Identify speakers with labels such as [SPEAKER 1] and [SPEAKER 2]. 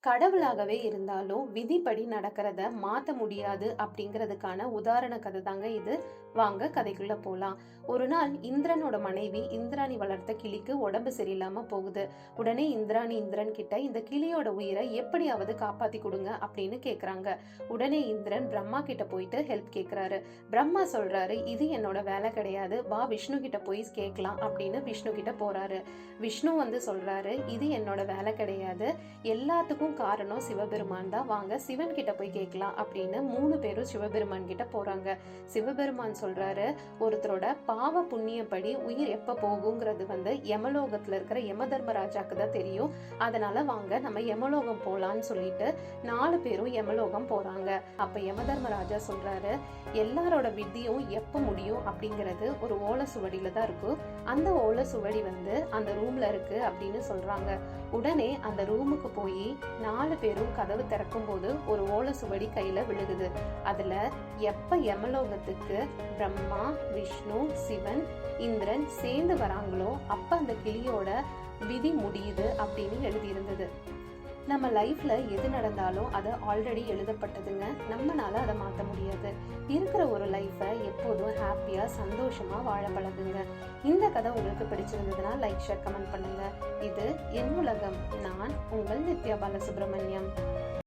[SPEAKER 1] கடவுளாகவே இருந்தாலும் விதிப்படி நடக்கிறத மாத்த முடியாது அப்படிங்கிறதுக்கான உதாரண கதை தாங்க இது. வாங்க கதைக்குள்ள போலாம். ஒரு நாள் இந்திரனோட மனைவி இந்திராணி வளர்த்த கிளிக்கு உடம்பு சரியில்லாம போகுது. உடனே இந்திராணி இந்திரன் கிட்ட இந்த கிளியோட உயிரை எப்படியாவது காப்பாத்தி கொடுங்க அப்படின்னு கேக்குறாங்க. உடனே இந்திரன் பிரம்மா கிட்ட போயிட்டு ஹெல்ப் கேக்குறாரு. பிரம்மா சொல்றாரு, இது என்னோட வேலை கிடையாது, வா விஷ்ணு கிட்ட போய் கேட்கலாம் அப்படின்னு விஷ்ணு கிட்ட போறாரு. விஷ்ணு சொல்றாரு, இது என்னோட வேலை கிடையாது, எல்லாத்துக்கும் காரணம் சிவபெருமான் தான், வாங்க சிவன் கிட்ட போய் கேட்கலாம் அப்படின்னு 3 பேரும் சிவபெருமான் கிட்ட போறாங்க. சிவபெருமான் சொல்றாரு, ஒருத்தரோட பாவ புண்ணியப்படி உயிர் எப்ப போகுங்கிறது யமலோகத்துல இருக்கிற யம தர்மராஜாக்கு தான் தெரியும், அதனால வாங்க நம்ம யமலோகம் போலான்னு சொல்லிட்டு 4 பேரும் யமலோகம் போறாங்க. அப்ப யம தர்மராஜா சொல்றாரு, எல்லாரோட விதியும் எப்ப முடியும் அப்படிங்கிறது ஒரு ஓலை சுவடியில தான் இருக்கு, அந்த ஓலை சுவடி அந்த ரூம்ல இருக்கு அப்படின்னு சொல்றாங்க. உடனே அந்த ரூமுக்கு போய் 4 பேரும் கதவு திறக்கும் போது ஒரு ஓலை சுவடி கையில விழுகுது. அதுல எப்ப யமலோகத்துக்கு பிரம்மா, விஷ்ணு, சிவன், இந்திரன் சேர்ந்து வராங்களோ அப்ப அந்த கிளியோட விதி முடியுது அப்படின்னு எழுதியிருந்தது. நம்ம லைஃப்ல எது நடந்தாலும் அது ஆல்ரெடி எழுதப்பட்டதுங்க, நம்மளால அதை மாற்ற முடியாது. இருக்கிற ஒரு லைஃபை எப்போதும் ஹாப்பியா சந்தோஷமா வாழ பழகுங்க. இந்த கதை உங்களுக்கு பிடிச்சிருந்ததுன்னா லைக், ஷேர், கமெண்ட் பண்ணுங்க. இது என் உலகம். நான் உங்கள் நித்யா பாலசுப்ரமணியம்.